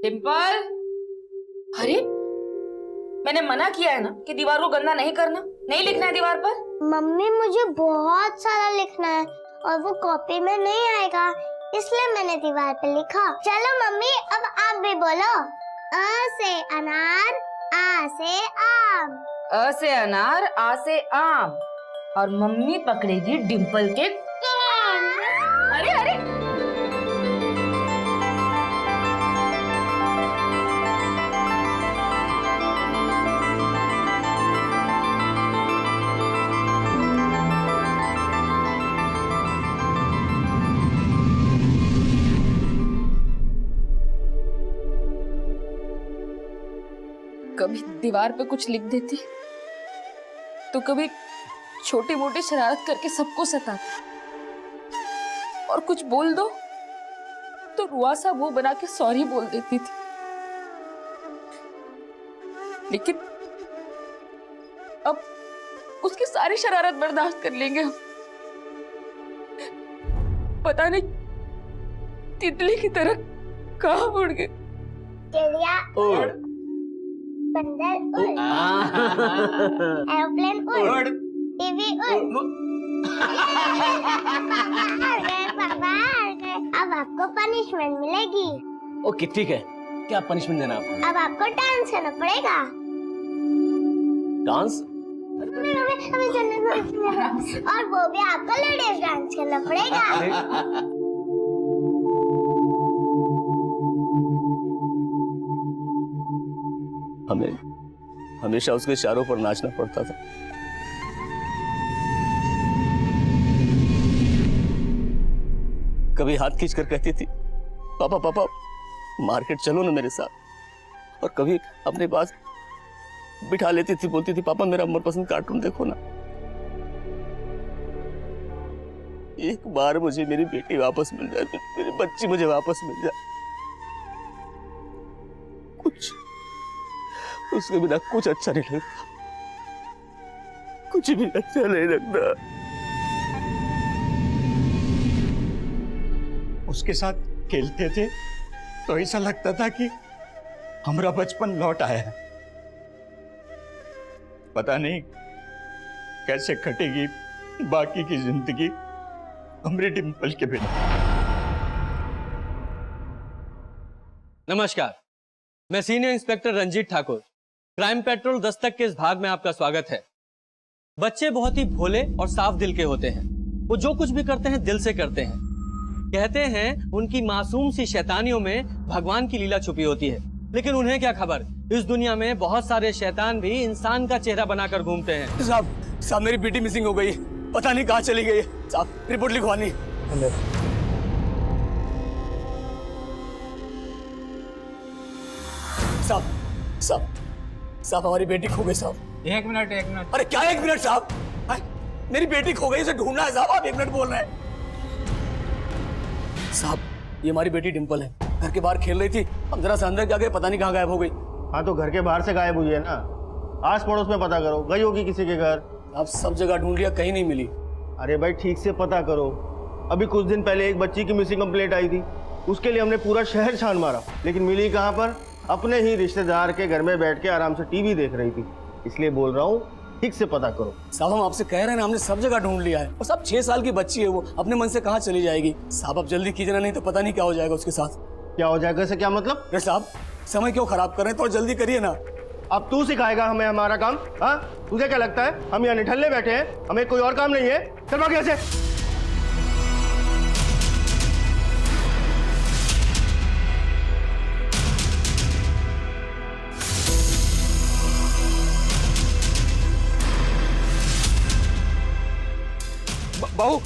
डिम्पल, अरे मैंने मना किया है ना कि दीवार को गंदा नहीं करना, नहीं लिखना है दीवार पर। मम्मी मुझे बहुत सारा लिखना है और वो कॉपी में नहीं आएगा, इसलिए मैंने दीवार पे लिखा। चलो मम्मी अब आप भी बोलो। अ से अनार, आ से आम। अ से अनार, आ से आम। और मम्मी पकड़ेगी डिम्पल के कान। अरे अरे कभी दीवार पे कुछ लिख देती तो कभी छोटी मोटी शरारत करके सबको सताती, और कुछ बोल दो तो रुआसा मुंह बना के सॉरी बोल देती थी। लेकिन अब उसकी सारी शरारत बर्दाश्त कर लेंगे हम। पता नहीं तितली की तरह कहाँ उड़ गए। चिड़िया उड़, बंदर उड़, एरोप्लेन उड़, टीवी उड़। पापा अब आपको पनिशमेंट मिलेगी। ओके ठीक है, क्या पनिशमेंट देना आपको? अब आपको डांस करना पड़ेगा। डांस? हमें जन्नत और वो भी आपको लेडीज डांस करना पड़ेगा। हमें हमेशा उसके इशारों पर नाचना पड़ता था। कभी हाथ खींच कर कहती थी पापा पापा मार्केट चलो ना मेरे साथ, और कभी अपने पास बिठा लेती थी, बोलती थी पापा मेरा मनपसंद कार्टून देखो ना। एक बार मुझे मेरी बेटी वापस मिल जाए, मेरी बच्ची मुझे वापस मिल जाए। कुछ उसके बिना कुछ अच्छा नहीं लगता, कुछ भी अच्छा नहीं लगता। उसके साथ खेलते थे तो ऐसा लगता था कि हमारा बचपन लौट आया है। पता नहीं कैसे कटेगी बाकी की जिंदगी हमारे डिम्पल के बिना। नमस्कार, मैं senior inspector Ranjeet Thakur, Crime Patrol Dastak के इस भाग में आपका स्वागत है। बच्चे बहुत ही भोले और साफ दिल के होते हैं। वो जो कुछ भी करते हैं दिल से करते हैं। कहते हैं उनकी मासूम सी शैतानियों में भगवान की लीला छुपी होती है, लेकिन उन्हें क्या खबर, इस दुनिया में बहुत सारे शैतान भी इंसान का चेहरा बनाकर घूमते हैं। साहब मेरी बेटी मिसिंग हो गई, पता नहीं कहाँ चली गई। साहब रिपोर्ट लिखवानी। साहब हमारी बेटी खो गई साहब। एक मिनट। अरे क्या 1 मिनट साहब? मेरी बेटी खो गई, उसे ढूंढना है साहब। आप 1 मिनट बोल रहे हैं साहब? ये हमारी बेटी डिम्पल है, घर के बाहर खेल रही थी, हम जरा सा अंदर क्या गए, पता नहीं कहाँ गायब हो गई। हाँ तो घर के बाहर से गायब हुई है ना, आस पड़ोस में पता करो, गई होगी किसी के घर। आप सब जगह ढूंढ लिया, कहीं नहीं मिली। अरे भाई ठीक से पता करो। अभी कुछ दिन पहले एक बच्ची की मिसिंग कंप्लेंट आई थी, उसके लिए हमने पूरा शहर छान मारा, लेकिन मिली कहाँ पर? अपने ही रिश्तेदार के घर में बैठ के आराम से टीवी देख रही थी। इसलिए बोल रहा हूँ ठीक से पता करो। साहब हम आपसे कह रहे हैं ना, हमने सब जगह ढूंढ लिया है, और सब 6 साल की बच्ची है, वो अपने मन से कहाँ चली जाएगी। साहब आप जल्दी कीजिए ना, नहीं तो पता नहीं क्या हो जाएगा उसके साथ। क्या हो जाएगा से क्या मतलब? अरे साहब समय क्यों खराब कर रहे हैं, तो जल्दी करिए ना। अब तू सिखाएगा हमें हमारा काम? हाँ तुझे क्या लगता है हम यहाँ निठल्ले बैठे हैं, हमें कोई और काम नहीं है? चल भाग यहाँ से। बहू,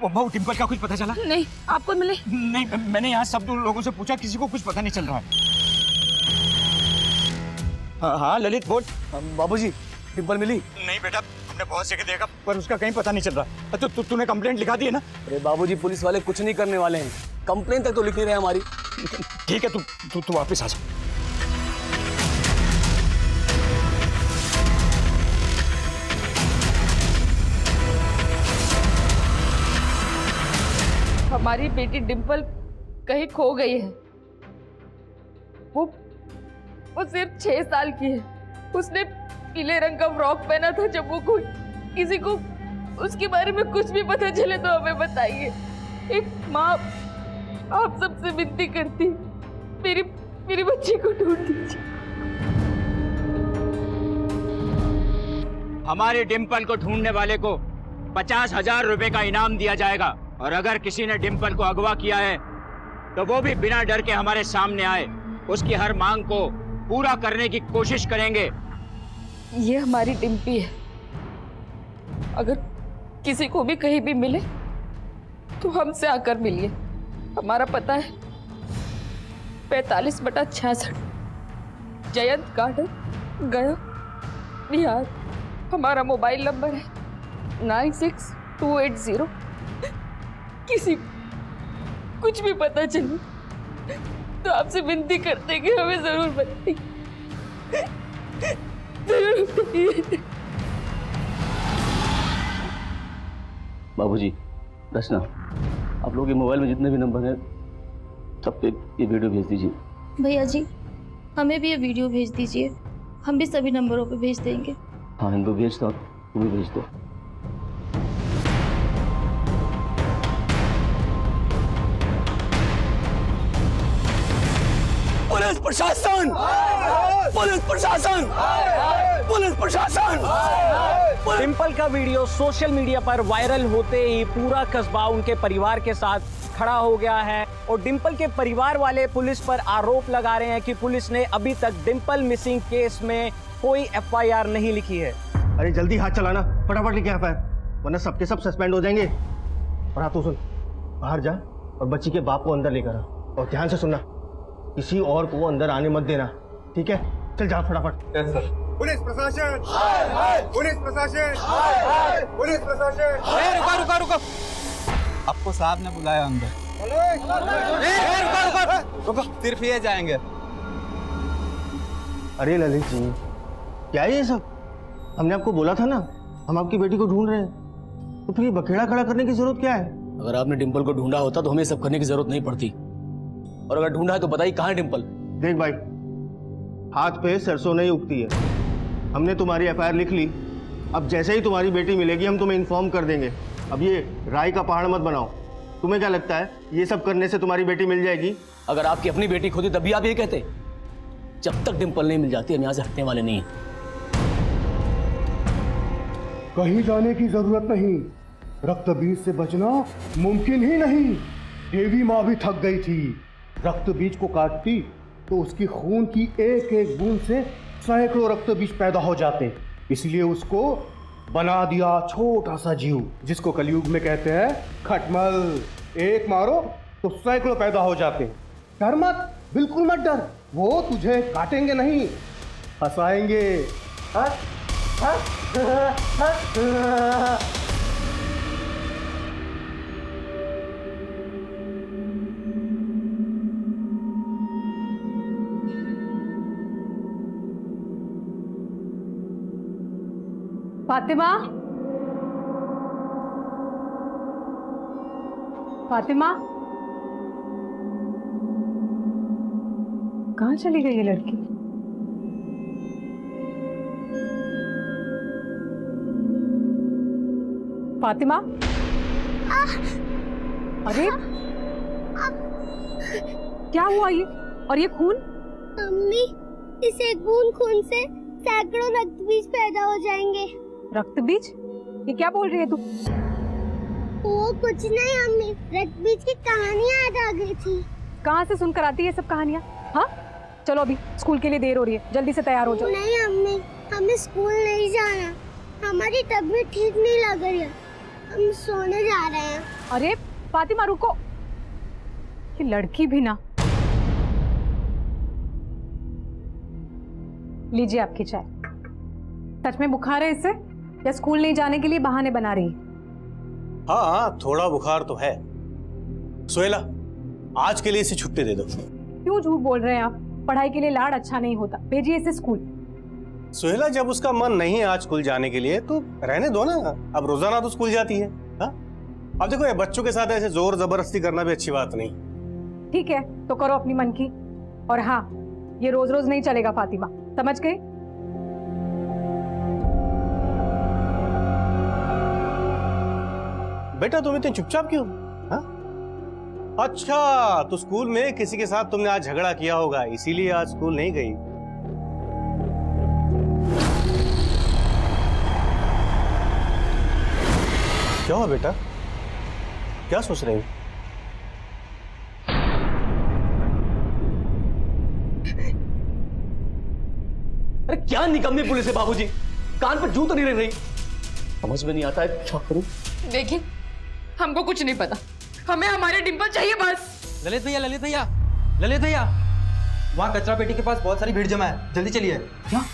बहू डिम्पल का कुछ पता चला? नहीं, आपको मिले? नहीं, मैंने यहाँ सब लोगों से पूछा, किसी को कुछ पता नहीं चल रहा है। हाँ ललित बोल। बाबूजी डिम्पल मिली? नहीं बेटा, हमने बहुत जगह देखा पर उसका कहीं पता नहीं चल रहा। तो तूने कंप्लेंट लिखा दी है ना? अरे बाबूजी पुलिस वाले कुछ नहीं करने वाले हैं, कंप्लेंट तक तो लिख नहीं रहे हमारी। ठीक है, तू वापस आ जा। हमारी बेटी डिम्पल कहीं खो गई है, वो सिर्फ 6 साल की है। उसने पीले रंग का फ्रॉक पहना था। जब वो कोई किसी को उसके बारे में कुछ भी पता चले तो हमें बताइए। एक माँ आप सबसे विनती करती, मेरी बच्ची को ढूंढ दीजिए। हमारी डिम्पल को ढूंढने वाले को 50,000 रुपए का इनाम दिया जाएगा, और अगर किसी ने डिम्पल को अगवा किया है तो वो भी बिना डर के हमारे सामने आए, उसकी हर मांग को पूरा करने की कोशिश करेंगे। ये हमारी डिम्पी है। अगर किसी को भी कहीं भी मिले तो हमसे आकर मिलिए। हमारा पता है 45/66 जयंत गार्डन, गया, बिहार। हमारा मोबाइल नंबर है 96-280। किसी कुछ भी पता चले तो आपसे विनती करते हैं कि हमें जरूर बताइए, जरूर बताइए। बाबूजी, रचना, आप लोगों के मोबाइल में जितने भी नंबर हैं सब पे ये वीडियो भेज दीजिए। भैया जी, हमें भी ये वीडियो भेज दीजिए, हम भी सभी नंबरों पे भेज देंगे। हाँ, इनको भेज दो, तुम भी भेज दो। पुलिस प्रशासन! पुलिस प्रशासन! पुलिस प्रशासन! डिम्पल का वीडियो सोशल मीडिया पर वायरल होते ही पूरा कस्बा उनके परिवार के साथ खड़ा हो गया है, और डिम्पल के परिवार वाले पुलिस पर आरोप लगा रहे हैं कि पुलिस ने अभी तक डिम्पल मिसिंग केस में कोई FIR नहीं लिखी है। अरे जल्दी हाथ चलाना, फटाफट लिखे FIR, वरना सबके सब सस्पेंड हो जाएंगे। और हाँ, तू सुन, बाहर जा और बच्ची के बाप को अंदर लेकर आ, और ध्यान से सुनना, किसी और को अंदर आने मत देना, ठीक है? चल जा फटाफट। Yes sir. पुलिस प्रशासन, पुलिस प्रशासन, पुलिस प्रशासन। रुको। आपको साहब ने बुलाया अंदर। रुको, सिर्फ ये जाएंगे। अरे ललित जी, क्या है ये सब? हमने आपको बोला था ना, हम आपकी बेटी को ढूंढ रहे हैं, तो फिर ये बखेड़ा खड़ा करने की जरूरत क्या है? अगर आपने डिम्पल को ढूंढा होता तो हमें सब करने की जरूरत नहीं पड़ती, और अगर ढूंढा है तो बताइए कहाँ है डिम्पल? देख भाई, हाथ पे सरसों नहीं उगती है। हमने तुम्हारी FIR लिख ली, अब जैसे ही तुम्हारी बेटी मिलेगी हम तुम्हें इन्फॉर्म कर देंगे। अब ये राय का पहाड़ मत बनाओ। तुम्हें क्या लगता है ये सब करने से तुम्हारी बेटी मिल जाएगी? अगर आपकी अपनी बेटी खोती तब भी आप ये कहते? जब तक डिम्पल नहीं मिल जाती हम यहाँ से हटने वाले नहीं हैं। कहीं जाने की जरूरत नहीं, रक्त बीज से बचना मुमकिन ही नहीं। देवी माँ भी थक गई थी। रक्त बीज को काटती तो उसकी खून की एक एक बूंद से सैकड़ों रक्त बीज पैदा हो जाते, इसलिए उसको बना दिया छोटा सा जीव, जिसको कलयुग में कहते हैं खटमल। एक मारो तो सैकड़ों पैदा हो जाते। डर मत, बिल्कुल मत डर, वो तुझे काटेंगे नहीं, हंसाएंगे। फातिमा, फातिमा, कहाँ चली गई ये लड़की? फातिमा, अरे क्या हुआ ये? और ये खून? मम्मी, इस एक बूंद खून से सैकड़ों रक्त बीज पैदा हो जाएंगे। रक्त बीज? ये क्या बोल रही है तू? वो कुछ नहीं अम्मी, रक्त बीज की कहानियाँ याद आ गई थी। कहाँ से सुनकर आती है ये सब कहानियाँ? हाँ, चलो अभी स्कूल के लिए देर हो रही है, जल्दी से तैयार हो जाओ। नहीं अम्मी, हमें स्कूल नहीं जाना, हमारी तबीयत ठीक नहीं लग रही है, हम सोने जा रहे हैं। अरे फातिमा रुको, ये लड़की भी ना। लीजिए आपकी चाय। सच में बुखार है इससे, या स्कूल नहीं जाने के लिए बहाने बना रही है? हाँ, थोड़ा बुखार तो है। सोहेला, आज के लिए इसे छुट्टी दे दो। क्यों झूठ बोल रहे हैं आप? पढ़ाई के लिए लाड अच्छा नहीं होता, भेजिए इसे स्कूल। सोहेला, जब उसका मन नहीं है आज स्कूल जाने के लिए तो रहने दो ना, अब रोजाना तो स्कूल जाती है। हाँ, अब देखो, ये बच्चों के साथ ऐसे जोर जबरदस्ती करना भी अच्छी बात नहीं। ठीक है, तो करो अपनी मन की। और हाँ, ये रोज रोज नहीं चलेगा फातिमा, समझ गई? बेटा तुम इतने चुपचाप क्यों? हाँ? अच्छा, तो स्कूल में किसी के साथ तुमने आज झगड़ा किया होगा, इसीलिए आज स्कूल नहीं गई। क्या हुआ बेटा? क्या सोच रहे हो? अरे क्या निकम्मी पुलिस है बाबूजी, कान पर जू तो नहीं रह रही, समझ में नहीं आता है क्या करूं। देखिए, हमको कुछ नहीं पता, हमें हमारे डिंपल चाहिए बस। ललित भैया, ललित भैया, ललित भैया, वहाँ कचरा पेटी के पास बहुत सारी भीड़ जमा है, जल्दी चलिए। क्या?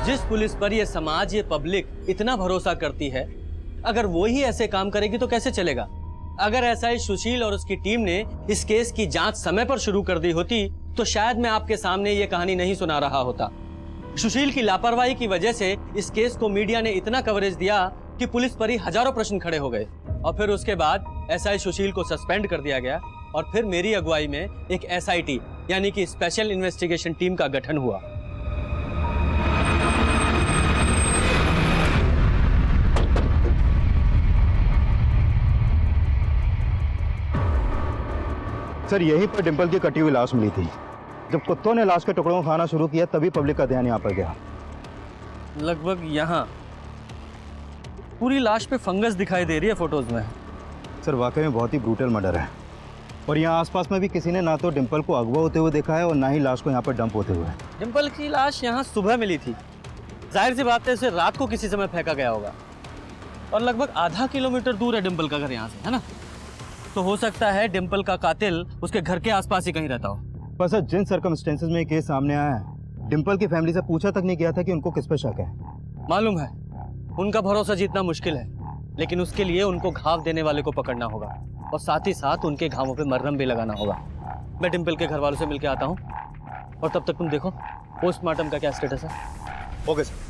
जिस पुलिस पर ये समाज, ये पब्लिक इतना भरोसा करती है, अगर वो ही ऐसे काम करेगी तो कैसे चलेगा? अगर एसआई सुशील और उसकी टीम ने इस केस की जांच समय पर शुरू कर दी होती तो शायद मैं आपके सामने ये कहानी नहीं सुना रहा होता। सुशील की लापरवाही की वजह से इस केस को मीडिया ने इतना कवरेज दिया कि पुलिस पर ही हजारों प्रश्न खड़े हो गए, और फिर उसके बाद एसआई सुशील को सस्पेंड कर दिया गया, और फिर मेरी अगुवाई में एक एसआईटी यानी कि स्पेशल इन्वेस्टिगेशन टीम का गठन हुआ। सर, यहीं पर डिंपल की कटी हुई लाश मिली थी। जब कुत्तों ने लाश के टुकड़ों को खाना शुरू किया तभी पब्लिक का ध्यान यहाँ पर गया। लगभग यहाँ पूरी लाश पे फंगस दिखाई दे रही है फोटोज में। सर, वाकई में बहुत ही ब्रूटल मर्डर है, और यहाँ आसपास में भी किसी ने ना तो डिंपल को अगवा होते हुए देखा है और ना ही लाश को यहाँ पर डंप होते हुए। डिंपल की लाश यहाँ सुबह मिली थी, जाहिर सी बात है इसे रात को किसी समय फेंका गया होगा, और लगभग आधा किलोमीटर दूर है डिंपल का घर यहाँ से, है ना? तो हो सकता है डिंपल का कातिल उसके घर के आसपास ही कहीं रहता हो। पर सर, जिन सर्कमस्टेंसेस में केस सामने आया है, डिंपल की फैमिली से पूछा तक नहीं किया था कि उनको किस पे शक है। मालूम है, उनका भरोसा जीतना मुश्किल है, लेकिन उसके लिए उनको घाव देने वाले को पकड़ना होगा, और साथ ही साथ उनके घावों पे मरहम भी लगाना होगा। मैं डिंपल के घर वालों से मिलकर आता हूँ, और तब तक तुम देखो पोस्टमार्टम का क्या स्टेटस है। Okay sir.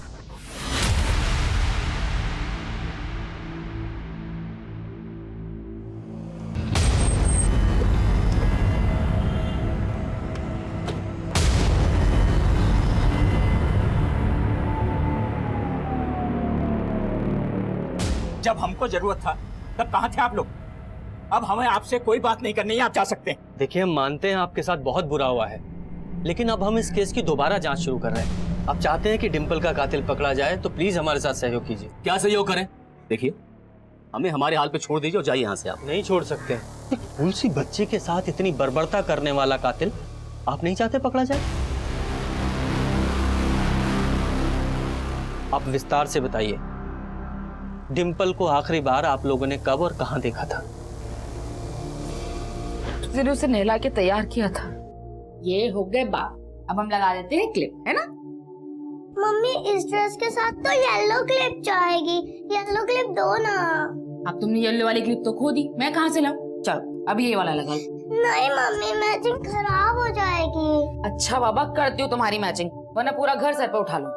जब हमको जरूरत था तब कहाँ थे आप लोग? अब हमें आपसे कोई बात नहीं करनी है, आप जा सकते हैं। देखिए, हम मानते हैं आपके साथ बहुत बुरा हुआ है, लेकिन अब हम इस केस की दोबारा जांच शुरू कर रहे हैं। आप चाहते हैं कि डिंपल का कातिल पकड़ा जाए तो प्लीज हमारे साथ सहयोग कीजिए। क्या सहयोग करें? देखिए, हमें हमारे हाल पे छोड़ दीजिए और जाइए यहाँ से। आप नहीं छोड़ सकते। एक तुलसी बच्ची के साथ इतनी बर्बरता करने वाला कातिल आप नहीं चाहते पकड़ा जाए? आप विस्तार से बताइए, डिंपल को आखिरी बार आप लोगों ने कब और कहां देखा था? फिर उसे नहला के तैयार किया था। ये हो गए बात, अब हम लगा देते हैं क्लिप, है ना? मम्मी, इस ड्रेस के साथ तो येलो क्लिप चाहेगी, येलो क्लिप दो ना। अब तुमने येलो वाली क्लिप तो खो दी, मैं कहाँ से लाऊं? चलो अब ये वाला लगा लो। नहीं मम्मी, मैचिंग खराब हो जाएगी। अच्छा बाबा, करती हूँ तुम्हारी मैचिंग, वरना पूरा घर सर पे उठा लो।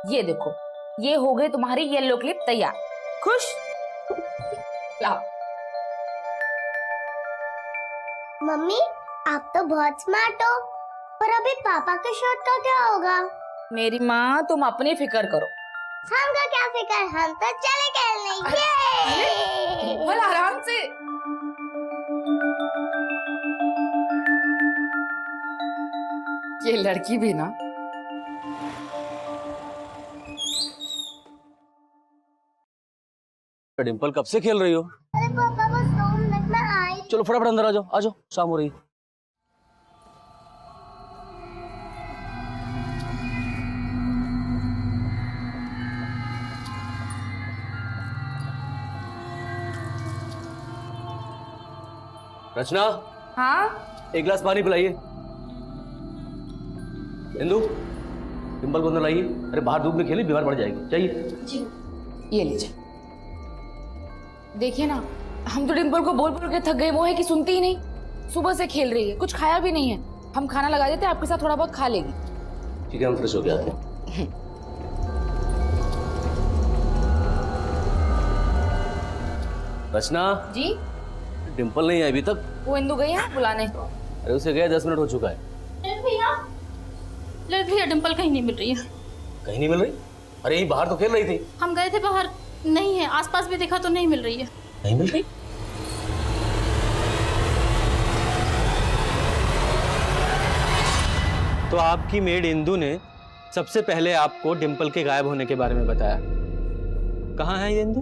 ये देखो, ये हो गई तुम्हारी येलो क्लिप तैयार। खुश? लाओ। मम्मी, आप तो बहुत स्मार्ट हो, पर अभी पापा के शर्ट का क्या होगा? मेरी माँ, तुम अपनी फिक्र करो। हमका क्या फिक्र, हम तो चले खेलने। बोल आराम से। ये लड़की भी ना, डिंपल कब से खेल रही हो? अरे पापा, बस 2 मिनट में आई। चलो फटाफट अंदर आ जाओ, आ जाओ, शाम हो रही। रचना, हाँ? एक गिलास पानी पिलाइए। इंदु, डिम्पल को अंदर लाइए। अरे बाहर धूप में खेली, बीमार पड़ जाएगी। चाहिए? ये लीजिए। देखिए ना, हम तो डिम्पल को बोल बोल के थक गए, वो है कि सुनती ही नहीं। सुबह से खेल रही है, कुछ खाया भी नहीं है। हम खाना लगा देते, आपके साथ थोड़ा बहुत खा लेगी। ठीक है, हम फ्रेश हो के आते हैं। रचना जी? डिम्पल नहीं आई अभी तक? वो इंदु गई है बुलाने। अरे उसे गए 10 मिनट हो चुका है। ललित भैया डिम्पल कहीं नहीं मिल रही है। कहीं नहीं मिल रही? अरे यही बाहर तो खेल रही थी। हम गए थे बाहर, नहीं है। आसपास भी देखा तो नहीं मिल रही है। नहीं मिल रही? तो आपकी मेड इंदु ने सबसे पहले आपको डिम्पल के गायब होने के बारे में बताया। कहाँ है ये इंदु?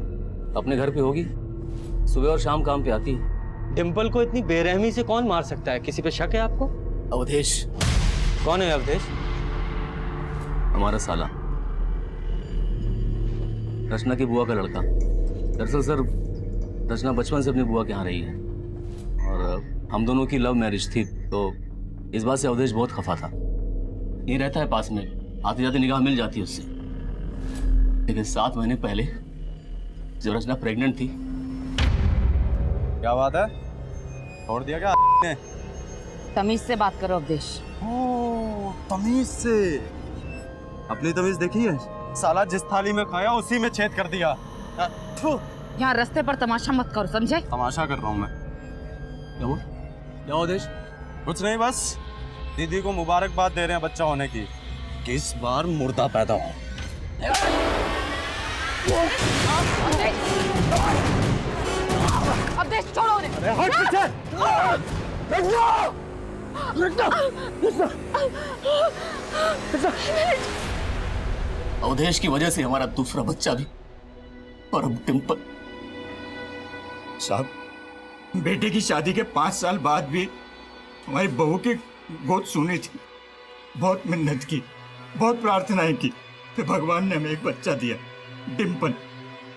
अपने घर पे होगी, सुबह और शाम काम पे आती है। डिम्पल को इतनी बेरहमी से कौन मार सकता है? किसी पे शक है आपको? अवधेश। कौन है अवधेश? हमारा साला, रचना की बुआ का लड़का। दरअसल सर, रचना बचपन से अपनी बुआ के यहाँ रही है और हम दोनों की लव मैरिज थी, तो इस बात से अवधेश बहुत खफा था। ये रहता है पास में, आते जाते निगाह मिल जाती है उससे। लेकिन 7 महीने पहले जब रचना प्रेग्नेंट थी। क्या बात है, छोड़ दिया क्या ने? तमीज से बात करो अवधेश। ओह, तमीज से। अपनी तमीज देखी है? साला जिस थाली में खाया उसी में छेद कर दिया। यहाँ रास्ते पर तमाशा मत करो, समझे? तमाशा कर रहा हूँ मैं। क्या हुआ? क्या अवधेश? कुछ नहीं, बस दीदी को मुबारकबाद दे रहे हैं बच्चा होने की, कि इस बार मुर्दा पैदा हो। अवधेश छोड़ो उन्हें। अरे हट पीछे। अवधेश की वजह से हमारा दूसरा बच्चा भी, और अब डिम्पल। साहब, बेटे की शादी के 5 साल बाद भी हमारी बहू की गोद सुनी थी। बहुत मिन्नत की, बहुत प्रार्थनाएं की, फिर भगवान ने हमें एक बच्चा दिया, डिम्पल।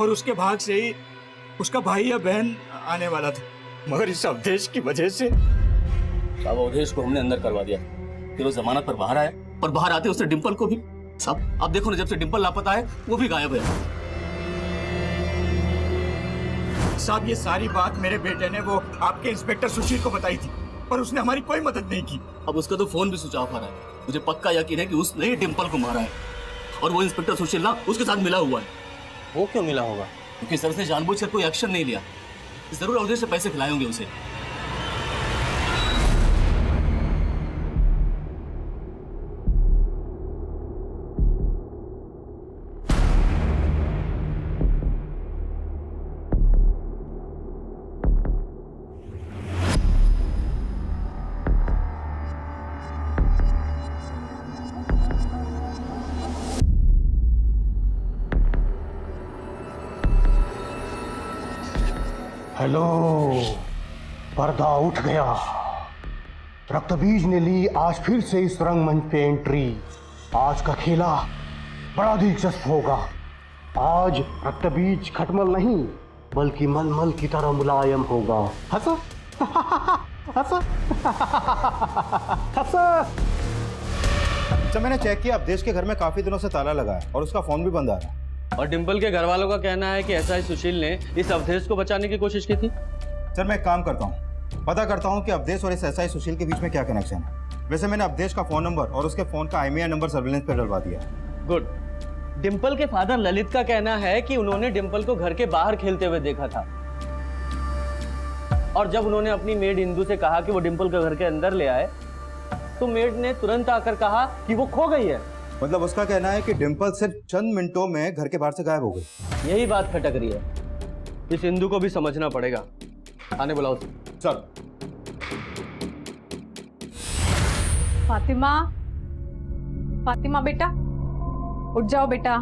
और उसके भाग से ही उसका भाई या बहन आने वाला था, मगर इस अवधेश की वजह से। साहब, अवधेश को हमने अंदर करवा दिया, फिर वो जमानत पर बाहर आया, और बाहर आते उसने डिम्पल को भी। साहब आप देखो ना, जब से डिम्पल लापता है वो भी गायब है। साहब, ये सारी बात मेरे बेटे ने वो आपके इंस्पेक्टर सुशील को बताई थी, पर उसने हमारी कोई मदद नहीं की। अब उसका तो फोन भी स्विच ऑफ आ रहा है। मुझे पक्का यकीन है कि उसने ही डिम्पल को मारा है, और वो इंस्पेक्टर सुशील ना उसके साथ मिला हुआ है। वो क्यों मिला होगा? क्योंकि सर से जानबूझकर कोई एक्शन नहीं लिया। जरूर अवधेश से पैसे खिलाए होंगे उसे। हेलो, पर्दा उठ गया। रक्तबीज ने ली आज फिर से इस रंगमंच पे एंट्री। आज का खेला बड़ा दिलचस्प होगा। आज रक्तबीज खटमल नहीं बल्कि मलमल की तरह मुलायम होगा। हंसो हंसो हंसो। अच्छा, मैंने चेक किया, अवधेश के घर में काफी दिनों से ताला लगा है और उसका फोन भी बंद आ रहा है। और डिम्पल के घर वालों का कहना है कि एसआई सुशील ने इस अवधेश को बचाने की कोशिश की थी। सर, मैं एक काम करता हूँ, पता करता हूँ कि अवधेश और इस एसआई सुशील के बीच में क्या कनेक्शन है। वैसे मैंने अवधेश का फोन नंबर और उसके फोन का IMEI नंबर सर्विलेंस पे डलवा दिया है। गुड। डिम्पल के फादर ललित का कहना है कि उन्होंने डिम्पल को घर के बाहर खेलते हुए देखा था, और जब उन्होंने अपनी मेड इंदु से कहा कि वो डिम्पल को घर के अंदर ले आए, तो मेड ने तुरंत आकर कहा कि वो खो गई है। मतलब उसका कहना है कि डिम्पल सिर्फ चंद मिनटों में घर के बाहर से गायब हो गई। यही बात खटक रही है। इस इंदु को भी समझना पड़ेगा। आने बुलाओ सर। फातिमा, फातिमा बेटा उठ जाओ बेटा।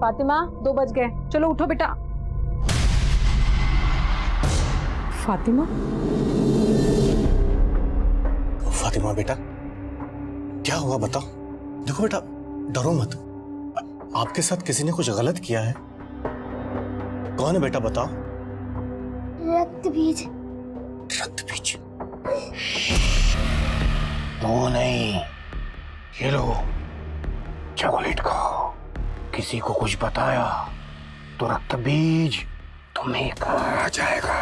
फातिमा 2 बज गए, चलो उठो बेटा। फातिमा, फातिमा बेटा, क्या हुआ बताओ। देखो बेटा, डरो मत, आपके साथ किसी ने कुछ गलत किया है। कौन है बेटा बताओ। रक्तबीज। रक्तबीज? वो नहीं, ये लो, चॉकलेट खाओ। किसी को कुछ बताया तो रक्त बीज तुम्हें खा जाएगा।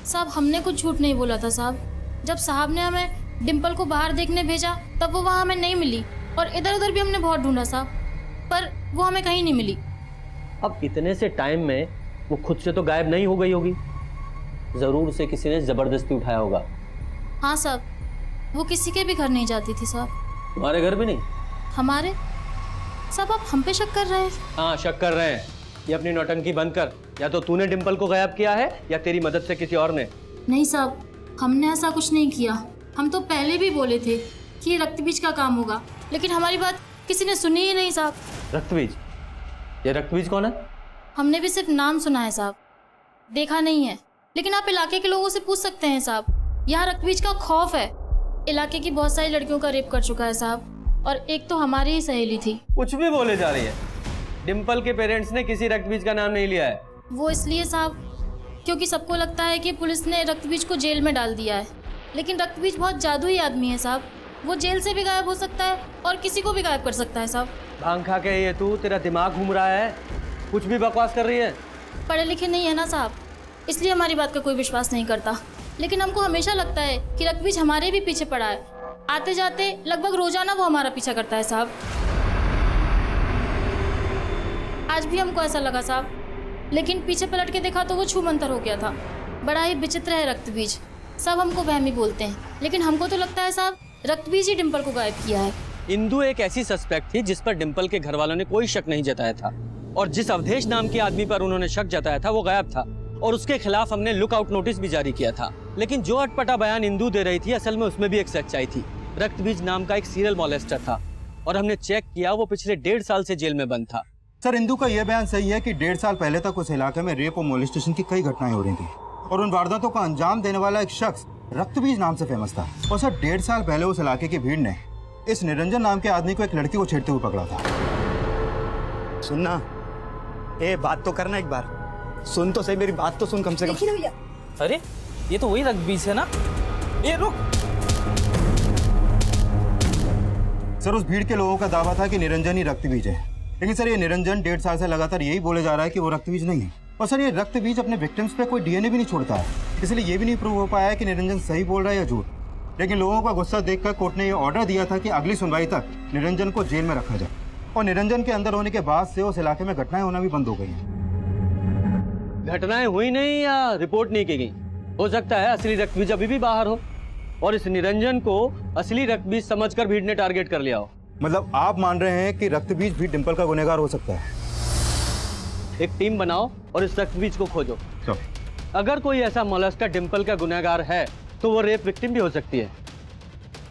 साहब हमने कुछ झूठ नहीं बोला था साहब। जब साहब ने हमें डिम्पल को बाहर देखने भेजा तब वो वहाँ हमें नहीं मिली, और इधर उधर भी हमने बहुत ढूंढा साहब, पर वो हमें कहीं नहीं मिली। अब इतने से टाइम में वो खुद से तो गायब नहीं हो गई होगी, जरूर उसे किसी ने जबरदस्ती उठाया होगा। हाँ साहब, वो किसी के भी घर नहीं जाती थी साहब। तुम्हारे घर भी नहीं? हमारे? साहब आप हम पे शक कर रहे हैं? हाँ शक कर रहे हैं। ये अपनी नौटंकी बंद कर, या तो तूने डिम्पल को गायब किया है या तेरी मदद से किसी और ने। नहीं साहब, हमने ऐसा कुछ नहीं किया। हम तो पहले भी बोले थे कि ये रक्तबीज का काम होगा, लेकिन हमारी बात किसी ने सुनी ही नहीं साहब। रक्तबीज? ये रक्तबीज कौन है? हमने भी सिर्फ नाम सुना है साहब, देखा नहीं है। लेकिन आप इलाके के लोगों से पूछ सकते हैं साहब, यहाँ रक्तबीज का खौफ है। इलाके की बहुत सारी लड़कियों का रेप कर चुका है साहब, और एक तो हमारी ही सहेली थी। कुछ भी बोले जा रही है। डिम्पल के पेरेंट्स ने किसी रक्तबीज का नाम नहीं लिया है। वो इसलिए साहब क्योंकि सबको लगता है कि पुलिस ने रक्तबीज को जेल में डाल दिया है, लेकिन रक्तबीज बहुत जादुई आदमी है साहब। वो जेल से भी गायब हो सकता है और किसी को भी गायब कर सकता है साहब। भांग खा के ये तू, तेरा दिमाग घूम रहा है, कुछ भी बकवास कर रही है। पढ़े लिखे नहीं है ना साहब, इसलिए हमारी बात का कोई विश्वास नहीं करता। लेकिन हमको हमेशा लगता है कि रक्तबीज हमारे भी पीछे पड़ा है। आते जाते लगभग रोजाना वो हमारा पीछा करता है साहब। आज भी हमको ऐसा लगा साहब, लेकिन पीछे पलट के देखा तो वो छूमंतर हो गया था। बड़ा ही विचित्र है रक्तबीज। सब हमको वहमी बोलते हैं, लेकिन हमको तो लगता है साहब रक्तबीज ही डिम्पल को गायब किया है। इंदु एक ऐसी सस्पेक्ट थी जिस पर डिम्पल के घर वालों ने कोई शक नहीं जताया था, और जिस अवधेश नाम के आदमी पर उन्होंने शक जताया था वो गायब था, और उसके खिलाफ हमने लुकआउट नोटिस भी जारी किया था। लेकिन जो अटपटा बयान इंदु दे रही थी, असल में उसमें भी एक सच्चाई थी। रक्तबीज नाम का एक सीरियल मॉलेस्टर था, और हमने चेक किया वो पिछले 1.5 साल से जेल में बंद था। सर, इंदु का यह बयान सही है कि 1.5 साल पहले तक उस इलाके में रेप और मोलेस्टेशन की कई घटनाएं हो रही थी, और उन वारदातों का अंजाम देने वाला एक शख्स रक्तबीज नाम से फेमस था। और सर 1.5 साल पहले उस इलाके की भीड़ ने इस निरंजन नाम के आदमी को एक लड़की को छेड़ते हुए पकड़ा था। सुनना, ए बात तो करना, एक बार सुन तो सही, मेरी बात तो सुन कम से कम। अरे ये तो वही रक्तबीज है ना? ये रुक। सर उस भीड़ के लोगों का दावा था कि निरंजन ही रक्तबीज है, लेकिन सर ये निरंजन 1.5 साल से लगातार यही बोले जा रहा है कि वो रक्तबीज नहीं है। और सर ये रक्तबीज अपने विक्टिम्स पे कोई डीएनए भी नहीं छोड़ता है, इसलिए ये भी नहीं प्रूव हो पाया है कि निरंजन सही बोल रहा है या झूठ। लेकिन लोगों का गुस्सा देखकर कोर्ट ने ये ऑर्डर दिया था कि अगली सुनवाई तक निरंजन को जेल में रखा जाए, और निरंजन के अंदर होने के बाद से उस इलाके में घटनाएं होना भी बंद हो गई हैं। घटनाएं हुई नहीं या रिपोर्ट नहीं की गई? हो सकता है असली रक्तबीज अभी भी बाहर हो, और इस निरंजन को असली रक्तबीज समझकर भीड़ ने टारगेट कर लिया हो। मतलब आप मान रहे हैं कि रक्तबीज भी डिम्पल का गुनहगार हो सकता है? एक टीम बनाओ और इस रक्तबीज को खोजो। अगर कोई ऐसा मोलेस्टर डिम्पल का गुनहगार है तो वो रेप विक्टिम भी हो सकती है।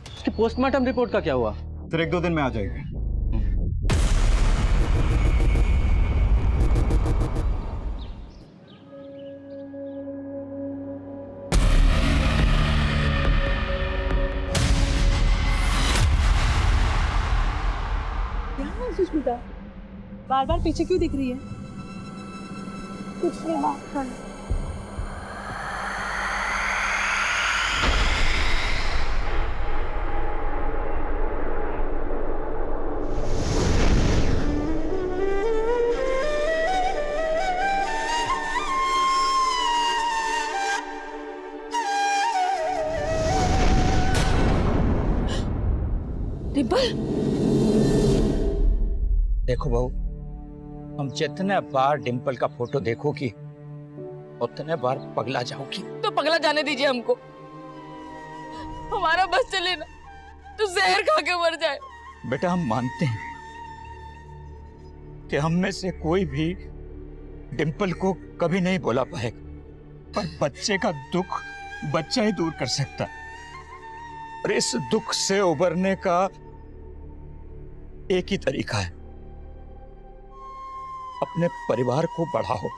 उसकी पोस्टमार्टम रिपोर्ट का क्या हुआ? सर 1-2 दिन में आ जाएगा। सुष्मिता बार बार पीछे क्यों दिख रही है? कुछ नहीं, बात कर। डिम्पल, देखो बहू, हम जितने बार डिम्पल का फोटो देखोगी उतने बार पगला जाओगी। तो पगला जाने दीजिए हमको, हमारा बस चले ना तो जहर खा के मर जाए। बेटा हम मानते हैं कि हम में से कोई भी डिम्पल को कभी नहीं बोला पाएगा, पर बच्चे का दुख बच्चा ही दूर कर सकता है। और इस दुख से उबरने का एक ही तरीका है, अपने परिवार को बढ़ाओ।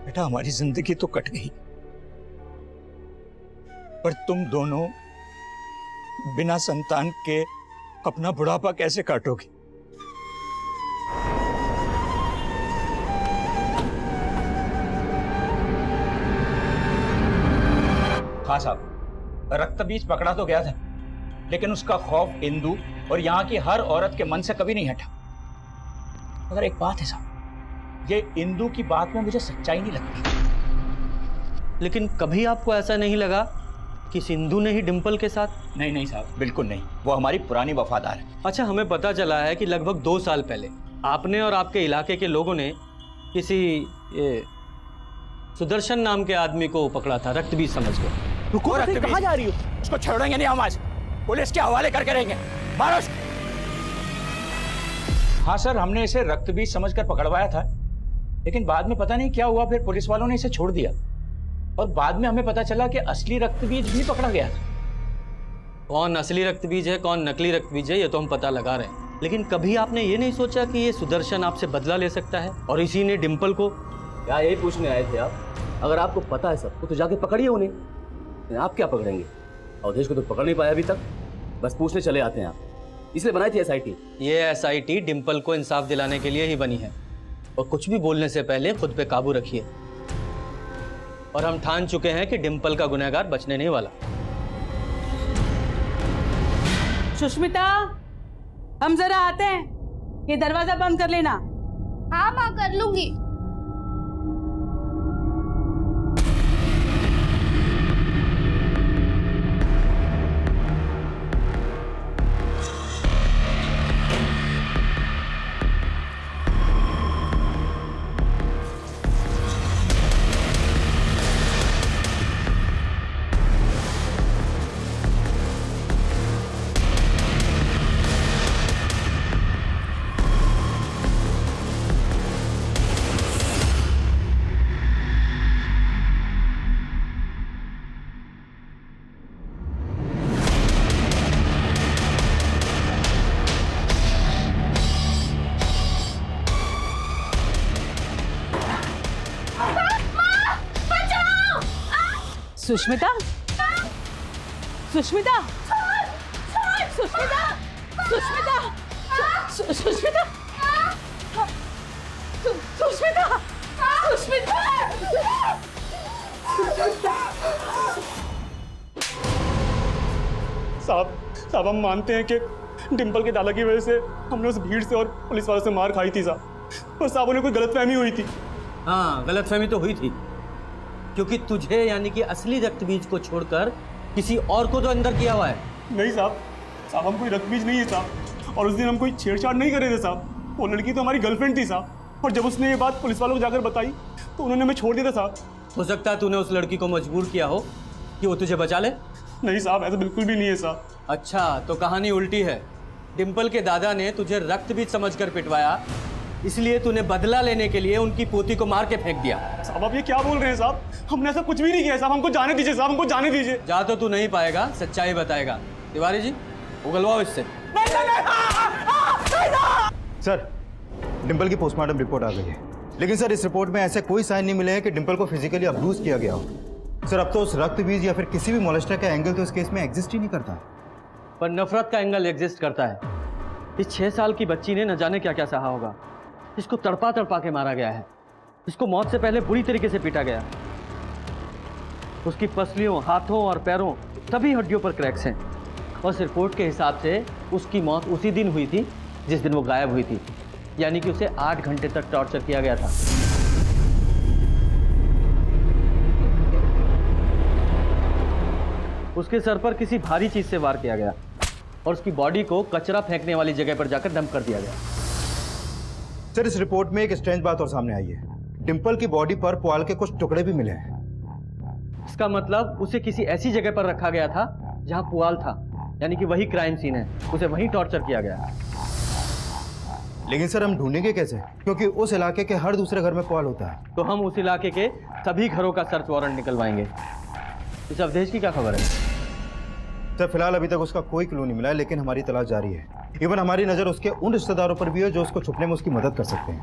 बेटा हमारी जिंदगी तो कट गई, पर तुम दोनों बिना संतान के अपना बुढ़ापा कैसे काटोगे? हाँ साहब, रक्त बीज पकड़ा तो गया था, लेकिन उसका खौफ इंदु और यहाँ की हर औरत के मन से कभी नहीं हटा। मगर एक बात है साहब, ये इंदु की बात में मुझे सच्चाई नहीं लगती। लेकिन कभी आपको ऐसा नहीं लगा कि सिंधु ने ही डिंपल के साथ? नहीं नहीं साहब, बिल्कुल नहीं, वो हमारी पुरानी वफादार है। अच्छा, हमें पता चला है कि लगभग 2 साल पहले आपने और आपके इलाके के लोगों ने किसी सुदर्शन नाम के आदमी को पकड़ा था, रक्त बीज समझकर। कहाँ जा रही हो? उसको छोड़ेंगे नहीं हम आज, पुलिस के हवाले करके रहेंगे। मारो उसको। हाँ सर, हमने इसे रक्त बीज समझकर पकड़वाया था, लेकिन बाद में पता नहीं क्या हुआ, फिर पुलिस वालों ने इसे छोड़ दिया और बाद में हमें पता चला कि असली रक्त बीज भी पकड़ा गया था। कौन असली रक्त बीज है, कौन नकली रक्त बीज है, ये तो हम पता लगा रहे हैं, लेकिन कभी आपने ये नहीं सोचा कि ये सुदर्शन आपसे बदला ले सकता है और इसी ने डिंपल को? क्या यही पूछने आए थे आप? अगर आपको पता है सबको तो जाके पकड़िए उन्हें। आप क्या पकड़ेंगे? अवधेश को तो पकड़ नहीं पाया अभी तक, बस पूछने चले आते हैं आप। इसलिए बनाई थी एसआईटी। ये एसआईटी डिंपल को इंसाफ दिलाने के लिए ही बनी है, और कुछ भी बोलने से पहले खुद पे काबू रखिए। और हम ठान चुके हैं कि डिंपल का गुनहगार बचने नहीं वाला। सुष्मिता, हम जरा आते हैं, ये दरवाजा बंद कर लेना। हाँ माँ, कर लूंगी। सुष्मिता, सुष्मिता, सुष्मिता, सुष्मिता, सुष्मिता, सुष्मिता, सुष्मिता। साहब हम मानते हैं कि डिंपल के दादा की वजह से हमने उस भीड़ से और पुलिस वालों से मार खाई थी साहब, और साहब उन्हें कोई गलतफहमी हुई थी। हाँ, गलतफहमी तो हुई थी, क्योंकि तुझे यानी कि असली रक्त बीज को छोड़कर किसी और को तो अंदर किया हुआ है। नहीं साहब हम कोई रक्त बीज नहीं है साहब, और उस दिन हम कोई छेड़छाड़ नहीं कर रहे थे साहब। वो लड़की तो हमारी गर्लफ्रेंड थी साहब, और जब उसने ये बात पुलिस वालों को जाकर बताई तो उन्होंने हमें छोड़ दिया था साहब। हो सकता है तूने उस लड़की को मजबूर किया हो कि वो तुझे बचा ले। नहीं साहब, ऐसा बिल्कुल भी नहीं है साहब। अच्छा, तो कहानी उल्टी है। डिंपल के दादा ने तुझे रक्त बीज समझकर पिटवाया, इसलिए तूने बदला लेने के लिए उनकी पोती को मार के फेंक दिया। साहब आप ये क्या बोल रहे हैं साहब? हमने ऐसा कुछ भी नहीं किया साहब, हमको जाने दीजिए साहब, हमको जाने दीजिए। जा तो तू नहीं पाएगा, सच्चाई बताएगा। तिवारी जी, उगलवाओ इससे। सर, डिंपल की पोस्टमार्टम रिपोर्ट आ गई है, लेकिन सर इस रिपोर्ट में ऐसे कोई साइन नहीं मिले हैं कि डिंपल को फिजिकली अब्यूज किया गया हो। सर अब तो उस रक्त बीज या फिर किसी भी मोलेस्टर का एंगल तो इस केस में एग्जिस्ट ही नहीं करता। पर नफरत का एंगल एग्जिस्ट करता है। इस 6 साल की बच्ची ने न जाने क्या क्या सहा होगा। इसको तड़पा तड़पा के मारा गया है, इसको मौत से पहले बुरी तरीके से पीटा गया। उसकी पसलियों, हाथों और पैरों सभी हड्डियों पर क्रैक्स हैं, और इस रिपोर्ट के हिसाब से उसकी मौत उसी दिन हुई थी जिस दिन वो गायब हुई थी, यानी कि उसे 8 घंटे तक टॉर्चर किया गया था। उसके सर पर किसी भारी चीज से वार किया गया और उसकी बॉडी को कचरा फेंकने वाली जगह पर जाकर डंप कर दिया गया। सर इस रिपोर्ट में एक स्ट्रेंज बात और सामने आई है। डिंपल की बॉडी पर पुआल के कुछ टुकड़े भी मिले हैं। इसका मतलब उसे किसी ऐसी जगह पर रखा गया था जहां पुआल था, यानी कि वही क्राइम सीन है, उसे वहीं टॉर्चर किया गया। लेकिन सर हम ढूंढेंगे कैसे, क्योंकि उस इलाके के हर दूसरे घर में पुआल होता है। तो हम उस इलाके के सभी घरों का सर्च वारंट निकलवाएंगे। इस अवधेश की क्या खबर है? सर फिलहाल अभी तक उसका कोई क्लू नहीं मिला है, लेकिन हमारी तलाश जारी है। इवन हमारी नजर उसके उन रिश्तेदारों पर भी है जो उसको छुपने में उसकी मदद कर सकते हैं।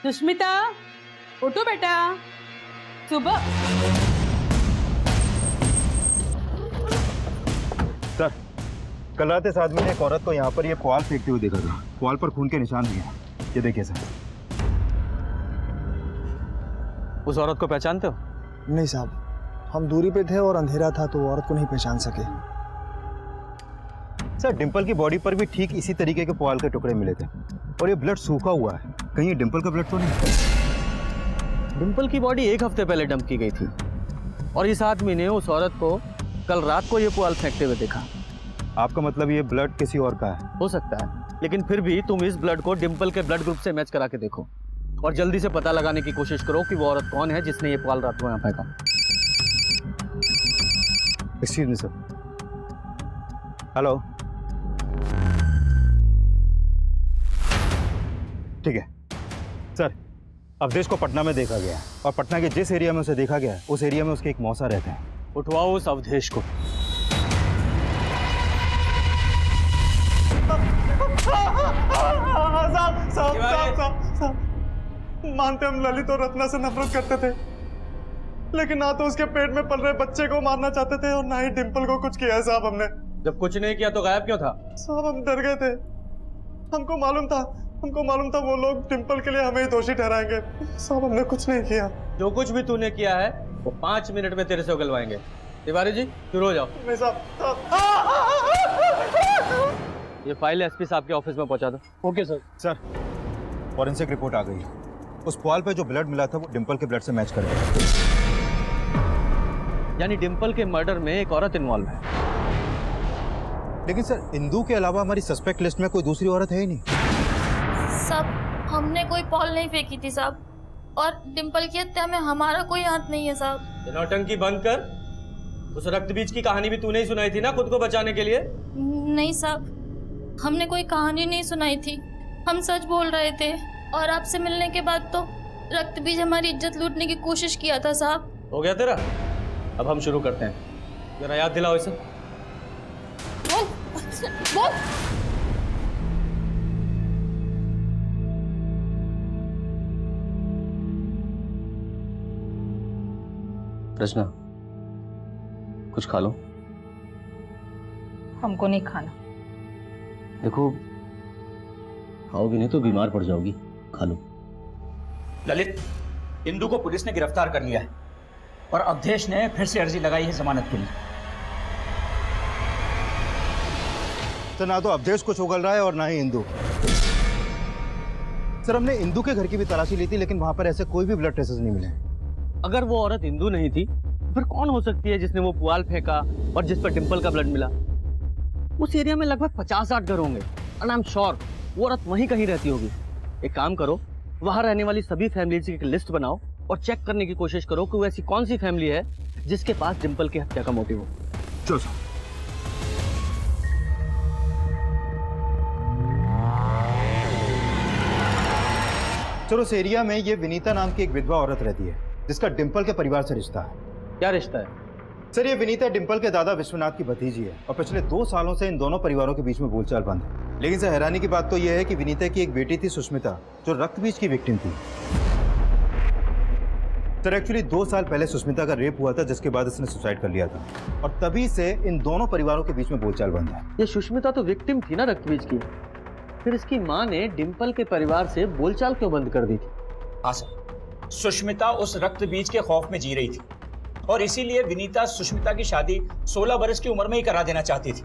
सुष्मिता उठो बेटा, सुबह। सर, कल रात इस आदमी ने एक औरत को यहाँ पर ये पुआल फेंकते हुए देखा था। पुआल पर खून के निशान भी हैं। ये देखिए सर। उस औरत को पहचानते हो? नहीं साहब, हम दूरी पे थे और अंधेरा था तो औरत को नहीं पहचान सके। सर, डिंपल की बॉडी पर भी ठीक इसी तरीके के पुआल के टुकड़े मिले थे और ये ब्लड सूखा हुआ है। कहीं ये डिंपल का ब्लड तो नहीं? डिंपल की बॉडी 1 हफ्ते पहले डंप की गई थी और इस आदमी ने उस औरत को कल रात को ये पुआल फेंकते हुए देखा। आपका मतलब ये ब्लड किसी और का है? हो सकता है, लेकिन फिर भी तुम इस ब्लड को डिंपल के ब्लड ग्रुप से मैच करा के देखो और जल्दी से पता लगाने की कोशिश करो कि वो औरत कौन है जिसने ये पुआल रात को यहाँ फेंका। Excuse me sir. हेलो। ठीक है सर, अवधेश को पटना में देखा गया है और पटना के जिस एरिया में उसे देखा गया है उस एरिया में उसके एक मौसा रहते हैं। उठवाओ उस अवधेश को। मानते हम ललित और रत्ना से नफरत करते थे, लेकिन ना तो उसके पेट में पल रहे बच्चे को मारना चाहते थे और ना ही डिंपल को कुछ किया है साहब हमने। जब कुछ नहीं किया तो गायब क्यों था? साहब हम डर गए थे। हमको मालूम था वो लोग डिंपल के लिए हमें ही दोषी ठहराएंगे। साहब हमने कुछ नहीं किया। जो कुछ भी तूने किया है वो 5 मिनट में तेरे से उगलवाएंगे। तिवारी जी शुरू हो जाओ। नहीं साहब। ये फाइल एसपी साहब के ऑफिस में पहुंचा दो। Okay sir. Sir, forensic report आ गई। उस पुआल पे जो ब्लड मिला था वो डिंपल के ब्लड से मैच कर गया। यानी डिंपल के मर्डर में एक औरत इन्वॉल्व है। लेकिन सर, इंदू के अलावा हमारी सस्पेक्ट लिस्ट में कोई दूसरी औरत है ही नहीं। साहब, हमने कोई पॉल नहीं फेंकी थी साहब, और डिंपल की हत्या में हमारा कोई हाथ नहीं है साहब। नौटंकी बंद कर। उस रक्त बीज की कहानी भी तूने ही सुनाई थी ना खुद को बचाने के लिए? नहीं साहब, हमने कोई कहानी नहीं सुनाई थी, हम सच बोल रहे थे। और आपसे मिलने के बाद तो रक्त बीज हमारी इज्जत लूटने की कोशिश किया था साहब। हो गया तेरा? अब हम शुरू करते हैं। जरा याद दिलाओ इसे। बोल। रचना, कुछ खा लो। हमको नहीं खाना। देखो, खाओगी नहीं तो बीमार पड़ जाओगी। खा लो। ललित, इंदू को पुलिस ने गिरफ्तार कर लिया है और अवधेश ने फिर से अर्जी लगाई है जमानत के लिए। तो ना तो अवधेश कुछ उगल रहा है और ना ही इंदू। सर, हमने इंदू के घर की भी तलाशी ली थी लेकिन वहां पर ऐसे कोई भी ब्लड ट्रेसेस नहीं मिले। अगर वो औरत इंदू नहीं थी फिर कौन हो सकती है जिसने वो पुआल फेंका और जिस पर डिंपल का ब्लड मिला? उस एरिया में लगभग 50-60 घर होंगे और आई एम श्योर वो औरत वहीं कहीं रहती होगी। एक काम करो, वहां रहने वाली सभी फैमिलीज की एक लिस्ट बनाओ और चेक करने की कोशिश करो कि वो ऐसी कौन सी फैमिली है जिसके पास डिंपल की हत्या का मोटिव हो। चलो सर। सर, उस एरिया में ये विनीता नाम की एक विधवा औरत रहती है जिसका डिंपल के परिवार से रिश्ता है। क्या रिश्ता है? सर, ये विनीता डिंपल के दादा विश्वनाथ की भतीजी है और पिछले 2 सालों से इन दोनों परिवारों के बीच में बोलचाल बंद है। लेकिन सर, हैरानी की बात तो यह है कि विनीता की एक बेटी थी सुष्मिता, जो रक्तबीज की विक्टिम थी। सर, एक्चुअली 2 साल पहले सुष्मिता का रेप हुआ था जिसके बाद इसने सुसाइड कर लिया था और तभी से इन दोनों परिवारों के बीच में बोलचाल बंद है। ये सुष्मिता तो विक्टिम थी ना रक्तबीज की, फिर इसकी माँ ने डिंपल के परिवार से बोलचाल क्यों बंद कर दी थी? हाँ सर, सुष्मिता उस रक्त बीज के खौफ में जी रही थी और इसीलिए विनीता सुष्मिता की शादी 16 बरस की उम्र में ही करा देना चाहती थी।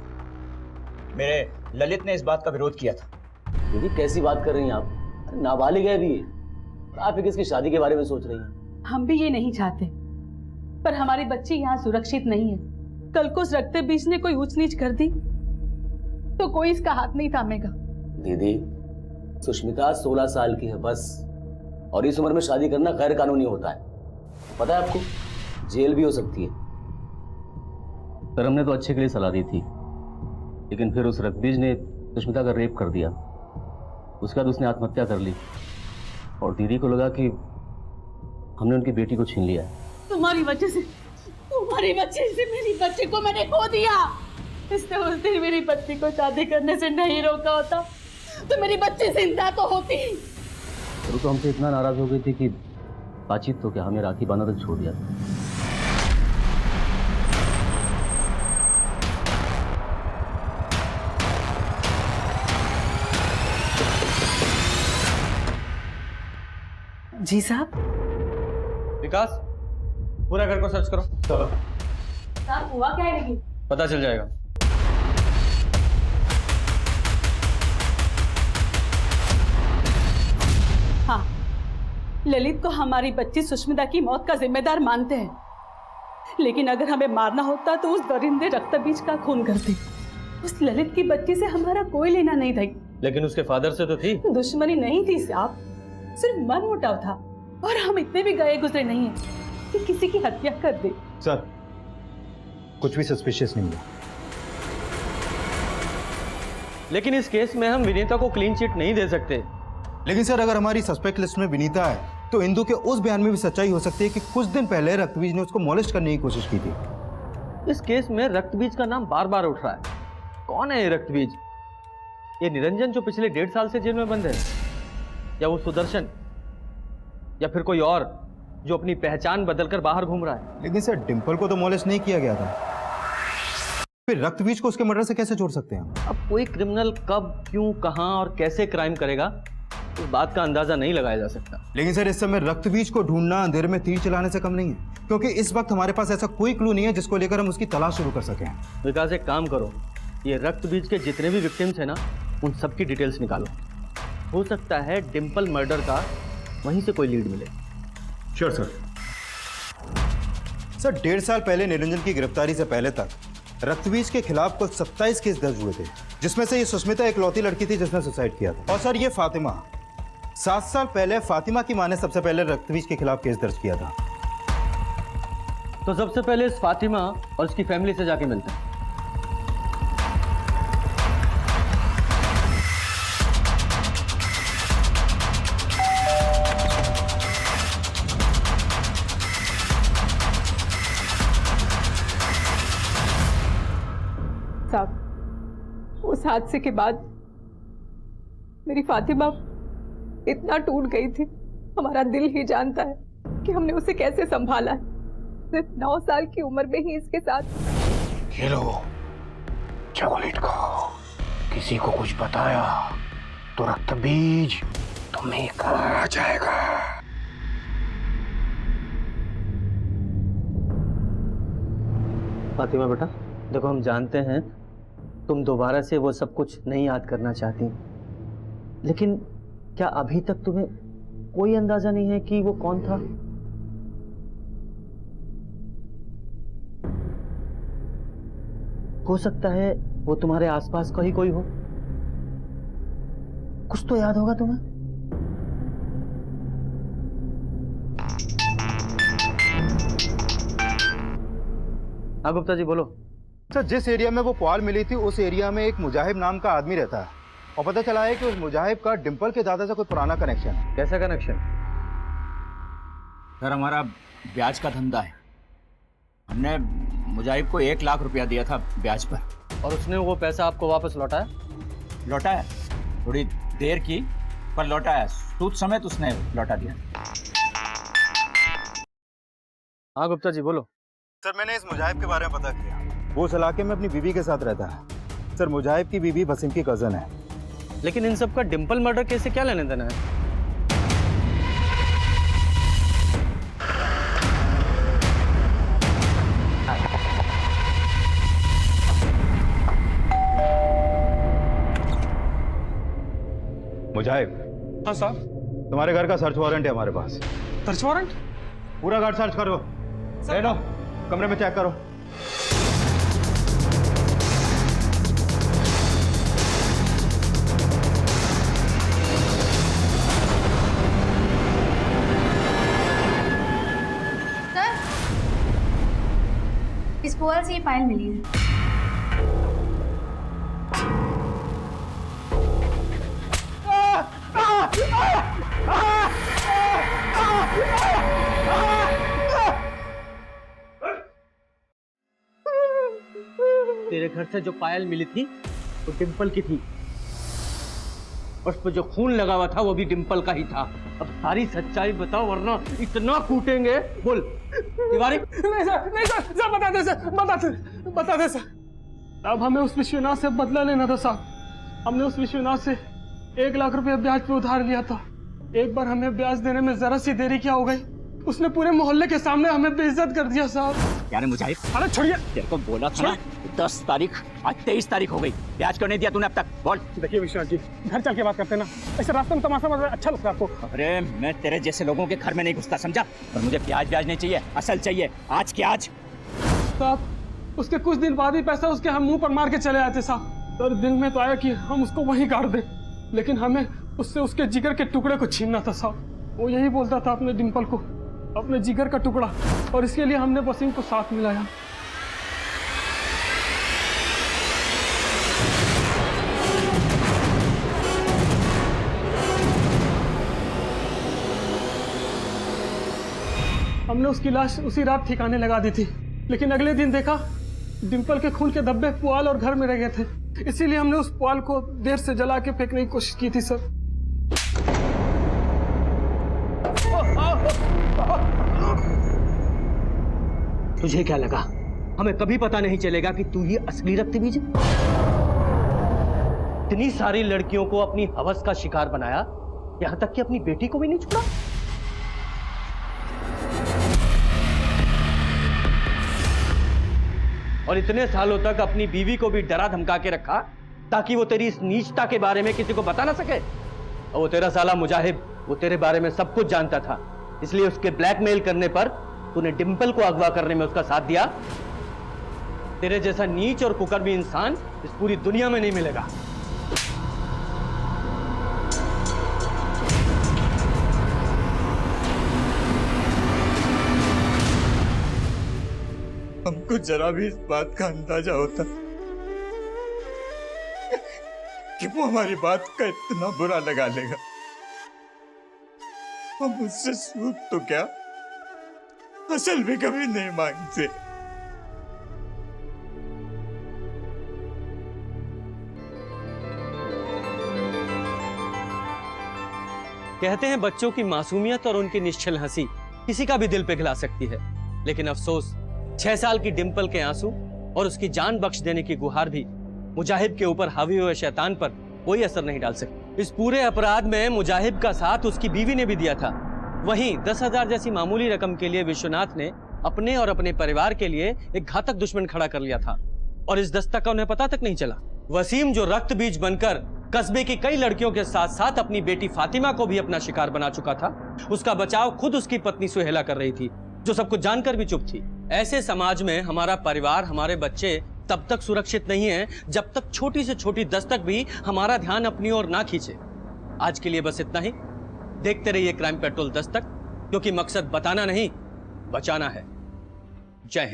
मेरे ललित ने इस बात का विरोध किया था। दीदी, कैसी बात कर रही हैं आप? नाबालिग है अभी, आप ही किसकी शादी के बारे में सोच रही हैं? हम भी ये नहीं चाहते, पर हमारी बच्ची यहाँ सुरक्षित नहीं है। कल को उस रक्त बीज ने कोई ऊंच नीच कर दी तो कोई इसका हाथ नहीं थामेगा। दीदी, सुष्मिता 16 साल की है बस, और इस उम्र में शादी करना गैर कानूनी होता है, पता है आपको? जेल भी हो सकती है। सर, हमने तो अच्छे के लिए सलाह दी थी, लेकिन फिर उस रक्तबीज ने सुष्मिता का रेप कर दिया। उसके बाद उसने आत्महत्या कर ली और दीदी को लगा कि हमने उनकी बेटी को छीन लिया। तुम्हारी वजह से मेरी बच्ची को मैंने खो दिया। इसने उस दिन मेरी बच्ची को शादी करने से नहीं रोका होता तो मेरी बच्ची जिंदा तो होती। वो तो हमसे इतना नाराज हो गई थी कि बातचीत तो क्या, हमें राखी बांधना तक छोड़ दिया। जी साहब। विकास, पूरा घर को सर्च करो। चलो। साहब हुआ क्या है लेकिन? पता चल जाएगा। हाँ, ललित को हमारी बच्ची सुष्मिता की मौत का जिम्मेदार मानते हैं, लेकिन अगर हमें मारना होता तो उस दरिंदे रक्तबीज का खून करते। उस ललित की बच्ची से हमारा कोई लेना नहीं था। लेकिन उसके फादर से तो थी। दुश्मनी नहीं थी साहब, सिर्फ मनमुटाव था, और हम इतने भी गए गुजरे नहीं हैं कि किसी की हत्या कर दे। सर, कुछ भी सस्पिशियस नहीं मिला। लेकिन इस केस में हम विनीता को क्लीन चिट नहीं दे सकते। लेकिन सर, अगर हमारी सस्पेक्ट लिस्ट में विनीता है तो इंदु के उस बयान में भी सच्चाई हो सकती है कि कुछ दिन पहले रक्तबीज ने उसको मॉलेस्ट करने की कोशिश की थी। इस केस में रक्तबीज का नाम बार बार उठ रहा है। कौन है ये रक्तबीज? ये निरंजन जो पिछले 1.5 साल से जेल में बंद है, या वो सुदर्शन, या फिर कोई और जो अपनी पहचान बदलकर बाहर घूम रहा है? लेकिन सर, डिंपल को तो मॉलेस्ट नहीं किया गया था, फिर रक्तबीज को उसके मर्डर से कैसे जोड़ सकते हैं? अब कोई क्रिमिनल कब, क्यों, कहां और कैसे क्राइम करेगा, इस बात का अंदाजा नहीं लगाया जा सकता। लेकिन सर, इस समय रक्तबीज को ढूंढना अंधेरे में तीर चलाने से कम नहीं है, क्योंकि इस वक्त हमारे पास ऐसा कोई क्लू नहीं है जिसको लेकर हम उसकी तलाश शुरू कर सकें। विकास, एक काम करो, ये रक्तबीज के जितने भी विक्टिम्स हैं ना, उन सबकी डिटेल्स निकालो। हो सकता है डिंपल मर्डर का वहीं से कोई लीड मिले। Sure sir. सर, 1.5 साल पहले निरंजन की गिरफ्तारी से पहले तक रक्तबीज के खिलाफ कुल 27 केस दर्ज हुए थे, जिसमें से ये सुष्मिता इकलौती लड़की थी जिसने सुसाइड किया था। और सर, ये फातिमा, 7 साल पहले फातिमा की मां ने सबसे पहले रक्तबीज के खिलाफ केस दर्ज किया था। तो सबसे पहले इस फातिमा और उसकी फैमिली से जाके मिलते हैं। साहब, उस हादसे के बाद मेरी फातिमा इतना टूट गई थी, हमारा दिल ही जानता है कि हमने उसे कैसे संभाला है। सिर्फ 9 साल की उम्र में ही इसके साथ। ये लो चॉकलेट खाओ। किसी को कुछ बताया तो रक्तबीज तुम्हें खा जाएगा। फातिमा बेटा, देखो, हम जानते हैं तुम दोबारा से वो सब कुछ नहीं याद करना चाहती, लेकिन क्या अभी तक तुम्हें कोई अंदाजा नहीं है कि वो कौन था? हो सकता है वो तुम्हारे आसपास का ही कोई हो। कुछ तो याद होगा तुम्हें। हाँ गुप्ता जी, बोलो। सर, जिस एरिया में वो पुआल मिली थी उस एरिया में एक मुजाहिब नाम का आदमी रहता है, और पता चला है कि उस मुजाहिब का डिंपल के दादा से कोई पुराना कनेक्शन है। कैसा कनेक्शन? सर, हमारा ब्याज का धंधा है। हमने मुजाहिब को 1 लाख रुपया दिया था ब्याज पर। और उसने वो पैसा आपको वापस लौटाया? लौटाया, थोड़ी देर की, पर लौटाया। सूद समेत उसने लौटा दिया। हाँ गुप्ता जी, बोलो। सर, मैंने इस मुजाहिब के बारे में पता किया। वो उस इलाके में अपनी बीवी के साथ रहता है। सर, मुजाहिब की बीवी वसीम की कजन है। लेकिन इन सब का डिंपल मर्डर केस से क्या लेने देना है? मुजाहिब। हाँ साहब। तुम्हारे घर का सर्च वारंट है हमारे पास। Search warrant? पूरा घर सर्च करो। ले लो, कमरे में चेक करो। सर, इस पोल से ये फाइल मिली है। तेरे घर से जो पायल मिली थी वो डिंपल की थी। उस पर जो खून लगा हुआ था वो भी डिंपल का ही था। अब सारी सच्चाई बताओ वरना इतना कूटेंगे। बोल तिवारी। नहीं सर बता दे सर। अब हमें उस विश्वनाथ से बदला लेना था साहब। हमने उस विश्वनाथ से 1 लाख रुपए ब्याज पे उधार लिया था। एक बार हमें ब्याज देने में जरा सी देरी क्या हो गई, उसने पूरे मोहल्ले के सामने हमें बेइज्जत कर दिया साहब। यार मुजाहिद, अरे छोड़िए, तेरे को बोला था ना 10 तारीख, आज 23 तारीख हो गई, ब्याज क्यों नहीं दिया तूने अब तक? बोल। देखिए विश्वनाथ जी, घर चल के बात करते ना, ऐसे रास्ते में तमाशा मतलब अच्छा लगता है आपको? अरे मैं तेरे जैसे लोगों के घर में नहीं घुसता, समझा? और मुझे ब्याज नहीं चाहिए, असल चाहिए, आज के आज। साहब उसके कुछ दिन बाद ही पैसा उसके हम मुंह पर मार के चले आए थे साहब। तो दिल में तो आया कि हम उसको वहीं काट दें, लेकिन हमें उससे उसके जिगर के टुकड़े को छीनना था साहब। वो यही बोलता था अपने डिंपल को, अपने जिगर का टुकड़ा, और इसके लिए हमने वसीम को साथ मिलाया। हमने उसकी लाश उसी रात ठिकाने लगा दी थी, लेकिन अगले दिन देखा डिंपल के खून के धब्बे पुआल और घर में रह गए थे। इसीलिए हमने उस पुआल को देर से जला के फेंकने की कोशिश की थी सर। तुझे क्या लगा हमें कभी पता नहीं चलेगा कि तू ही असली रक्तबीज है? इतनी सारी लड़कियों को अपनी हवस का शिकार बनाया, यहां तक कि अपनी बेटी को भी नहीं छोड़ा। और इतने सालों तक अपनी बीवी को भी डरा धमका के रखा ताकि वो तेरी इस नीचता के बारे में किसी को बता ना सके। और वो तेरा साला मुजाहिब, वो तेरे बारे में सब कुछ जानता था, इसलिए उसके ब्लैकमेल करने पर तूने डिंपल को अगवा करने में उसका साथ दिया। तेरे जैसा नीच और कुकर्मी इंसान इस पूरी दुनिया में नहीं मिलेगा। हमको जरा भी इस बात का अंदाजा होता कि वो हमारी बात का इतना बुरा लगा लेगा, हम उससे सूद तो क्या असल भी कभी नहीं मांगते। कहते हैं बच्चों की मासूमियत और उनकी निश्चल हंसी किसी का भी दिल पिघला सकती है, लेकिन अफसोस 6 साल की डिंपल के आंसू और उसकी जान बख्श देने की गुहार भी मुजाहिब के ऊपर हावी हुए शैतान पर कोई असर नहीं डाल सकती। इस पूरे अपराध में मुजाहिब का साथ उसकी बीवी ने भी दिया था। वहीं 10,000 जैसी मामूली रकम के लिए विश्वनाथ ने अपने और अपने परिवार के लिए एक घातक दुश्मन खड़ा कर लिया था, और इस दस्तक का उन्हें पता तक नहीं चला। वसीम जो रक्त बीज बनकर कस्बे की कई लड़कियों के साथ साथ अपनी बेटी फातिमा को भी अपना शिकार बना चुका था, उसका बचाव खुद उसकी पत्नी सुहेला कर रही थी, जो सब कुछ जानकर भी चुप थी। ऐसे समाज में हमारा परिवार, हमारे बच्चे तब तक सुरक्षित नहीं है जब तक छोटी से छोटी दस्तक भी हमारा ध्यान अपनी ओर ना खींचे। आज के लिए बस इतना ही। देखते रहिए क्राइम पेट्रोल दस्तक, क्योंकि मकसद बताना नहीं, बचाना है। जय हिंद।